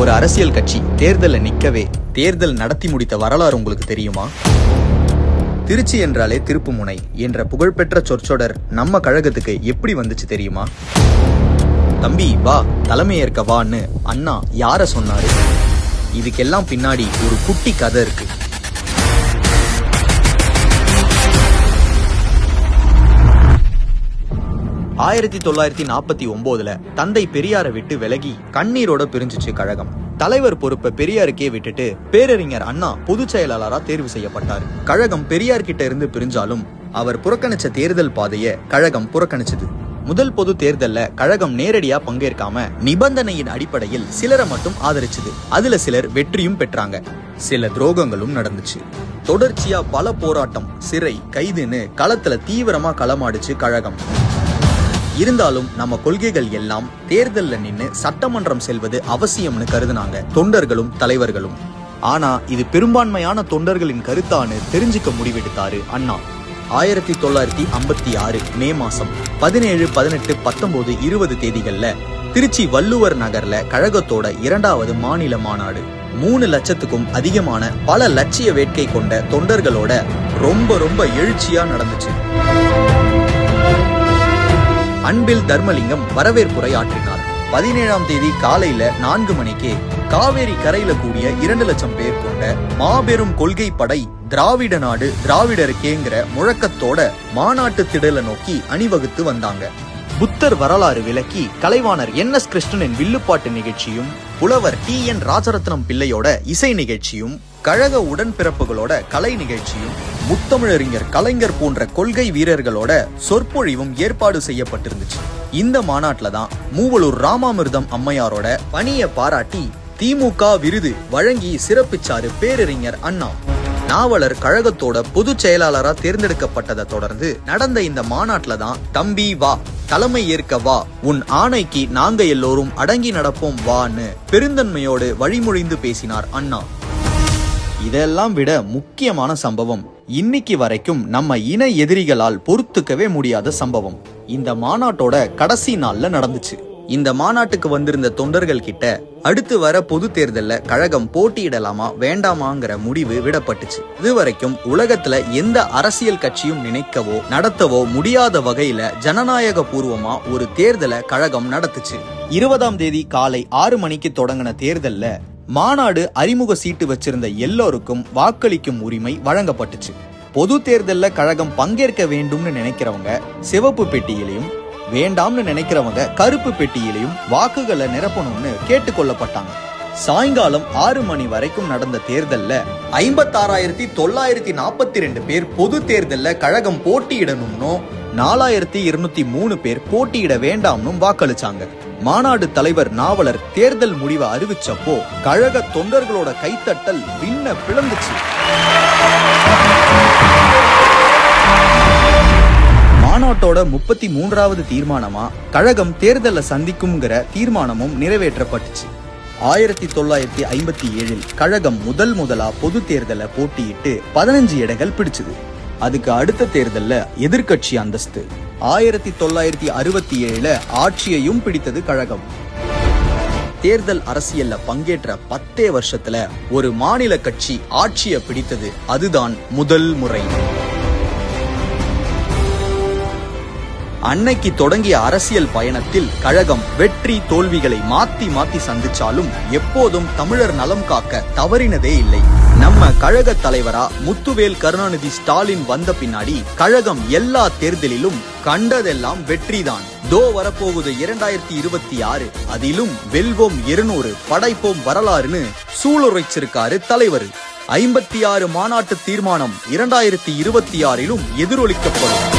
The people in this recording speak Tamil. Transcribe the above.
ஒரு அரசியல் கட்சி தேர்தலில் நிக்கவே தேர்தல் நடத்தி முடித்த வரலாறு உங்களுக்கு தெரியுமா? திருச்சி என்றாலே திருப்புமுனை என்ற புகழ்பெற்ற சொற்றொடர் நம்ம கழகத்துக்கு எப்படி வந்துச்சு தெரியுமா? தம்பி வா, தலைமையேற்க வான்னு அண்ணா யார சொன்னாரு? இதுக்கெல்லாம் பின்னாடி ஒரு குட்டி கதை இருக்கு. ஆயிரத்தி 1949 தந்தை பெரியாரை விட்டு விலகி கண்ணீரோட பிரிஞ்சிச்சு கழகம். தலைவர் பொறுப்பை பெரியாருக்கே விட்டுட்டு பேரறிஞர் அண்ணா பொதுச் செயலாளரா தேர்வு செய்யப்பட்டாரு. கழகம் பெரியார் கிட்ட இருந்து பிரிஞ்சாலும் அவர் புறக்கணிச்ச தேர்தல் பாதைய கழகம் புறக்கணிச்சது. முதல் பொது தேர்தல்ல கழகம் நேரடியா பங்கேற்காம நிபந்தனையின் அடிப்படையில் சிலரை மட்டும் ஆதரிச்சது. அதுல சிலர் வெற்றியும் பெற்றாங்க, சில துரோகங்களும் நடந்துச்சு. தொடர்ச்சியா பல போராட்டம், சிறை, கைதுன்னு களத்துல தீவிரமா களமாடுச்சு கழகம். இருந்தாலும் நம்ம கொள்கைகள் எல்லாம் தேர்தல்ல நின்னு சட்டமன்றம் செல்வது அவசியம்னு கருதுனாங்க தொண்டர்களும் தலைவர்களும். ஆனா இது பெரும்பான்மையான தொண்டர்களின் கருத்தானு தெரிஞ்சுக்க முடிவெடுத்தாரு அண்ணா. 1956 மே மாசம் 17, 18, 19, 20 தேதிகள்ல திருச்சி வள்ளுவர் நகர்ல கழகத்தோட 2வது மாநில மாநாடு 3 லட்சத்துக்கும் அதிகமான பல லட்சிய வேட்கை கொண்ட தொண்டர்களோட ரொம்ப எழுச்சியா நடந்துச்சு. அன்பில் தர்மலிங்கம் வரவேற்புரை ஆற்றினார். 17ஆம் தேதி காலையில 4 மணிக்கு காவேரி கரையில கூடிய 2 லட்சம் பேர் கொண்ட மாபெரும் கொள்கை படை திராவிட நாடு திராவிடருக்கேங்கிற முழக்கத்தோட மாநாட்டு திடலை நோக்கி அணிவகுத்து வந்தாங்க. புத்தர் வரலாறு விளக்கி கலைவாணர் NS கிருஷ்ணனின் வில்லுப்பாட்டு நிகழ்ச்சியும் புலவர் TN ராஜரத்னம் பிள்ளையோட இசை நிகழ்ச்சியும் கழக உடன்பிறப்புகளோட கலை நிகழ்ச்சியும் முத்தமிழறிஞர் கலைஞர் போன்ற கொள்கை வீரர்களோட சொற்பொழிவும் ஏற்பாடு செய்யப்பட்டிருந்துச்சு. இந்த மாநாட்டுல தான் மூவலூர் ராமாமிர்தம் அம்மையாரோட பணியை பாராட்டி திமுக விருது வழங்கி சிறப்பிச்சாரு பேரறிஞர் அண்ணா. நாவலர் கழகத்தோட பொதுச் செயலாளரா தேர்ந்தெடுக்கப்பட்டதை தொடர்ந்து நடந்த இந்த மாநாட்டுல தான் தம்பி வா, தலைமை ஏற்க வா, உன் ஆணைக்கு நாங்க எல்லோரும் அடங்கி நடப்போம் வான்னு பெருந்தன்மையோடு வழிமொழிந்து பேசினார் அண்ணா. இதெல்லாம் விட முக்கியமான சம்பவம், இன்னைக்கு வரைக்கும் நம்ம இன எதிரிகளால் பொறுத்துக்கவே முடியாத சம்பவம் இந்த மாநாட்டோட கடைசி நாள்ல நடந்துச்சு. இந்த மாநாட்டுக்கு வந்திருந்த தொண்டர்கள் கிட்ட அடுத்து வர பொது தேர்தல்ல கழகம் போட்டியிடலாமா வேண்டாமாங்கிற முடிவு விடப்பட்டுச்சு. இதுவரைக்கும் உலகத்துல எந்த அரசியல் கட்சியும் நினைக்கவோ நடத்தவோ முடியாத வகையில ஜனநாயக பூர்வமா ஒரு தேர்தலை கழகம் நடத்துச்சு. 20ஆம் தேதி காலை 6 மணிக்கு தொடங்கின தேர்தல்ல மாநாடு அறிமுக சீட்டு வச்சிருந்த எல்லோருக்கும் வாக்களிக்கும் உரிமை வழங்கப்பட்டுச்சு. பொது தேர்தல்ல கழகம் பங்கேற்க வேண்டும்னு நினைக்கிறவங்க சிவப்பு பெட்டியிலையும், வேண்டாம்னு நினைக்கிறவங்க கருப்பு பெட்டியிலையும் வாக்குகளை நிரப்பணும்னு கேட்டுக்கொள்ளப்பட்டாங்க. சாயங்காலம் 6 மணி வரைக்கும் நடந்த தேர்தல்ல 56,942 பேர் பொது தேர்தல்ல கழகம் போட்டியிடணும்னோ 4,203 பேர் போட்டியிட வேண்டாம்னு வாக்களிச்சாங்க. மாநாடு தலைவர் நாவலர் தேர்தல் முடிவை அறிவிச்சப்போ கழக தொண்டர்களோட கைத்தட்டல் விண்ண பிளந்துச்சு. மாநாட்டோட 33வது தீர்மானமா கழகம் தேர்தலை சந்திக்கும்ங்கிற தீர்மானமும் நிறைவேற்றப்பட்டுச்சு. 1957 கழகம் முதலா பொது தேர்தலை போட்டியிட்டு 15 இடங்கள் பிடிச்சது. அதுக்கு அடுத்த தேர்தல்ல எதிர்கட்சி அந்தஸ்து. 1967 ஆட்சியையும் பிடித்தது கழகம். தேர்தல் அரசியல்ல பங்கேற்ற 10 வருஷத்துல ஒரு மாநில கட்சி ஆட்சியை பிடித்தது அதுதான் முதல் முறை. அன்னைக்கு தொடங்கிய அரசியல் பயணத்தில் கழகம் வெற்றி தோல்விகளை மாத்தி சந்திச்சாலும் எப்போதும் தமிழர் நலம் காக்க தவறினதே இல்லை. நம்ம கழக தலைவரா முத்துவேல் கருணாநிதி ஸ்டாலின் வந்த பின்னாடி கழகம் எல்லா தேர்தலிலும் கண்டதெல்லாம் வெற்றிதான். வரப்போகுது 2026, அதிலும் வெல்வோம் 200, படைப்போம் வரலாறுன்னு சூளுரைச்சிருக்காரு தலைவர். 56 மாநாட்டு தீர்மானம் 2026 எதிரொலிக்கப்படும்.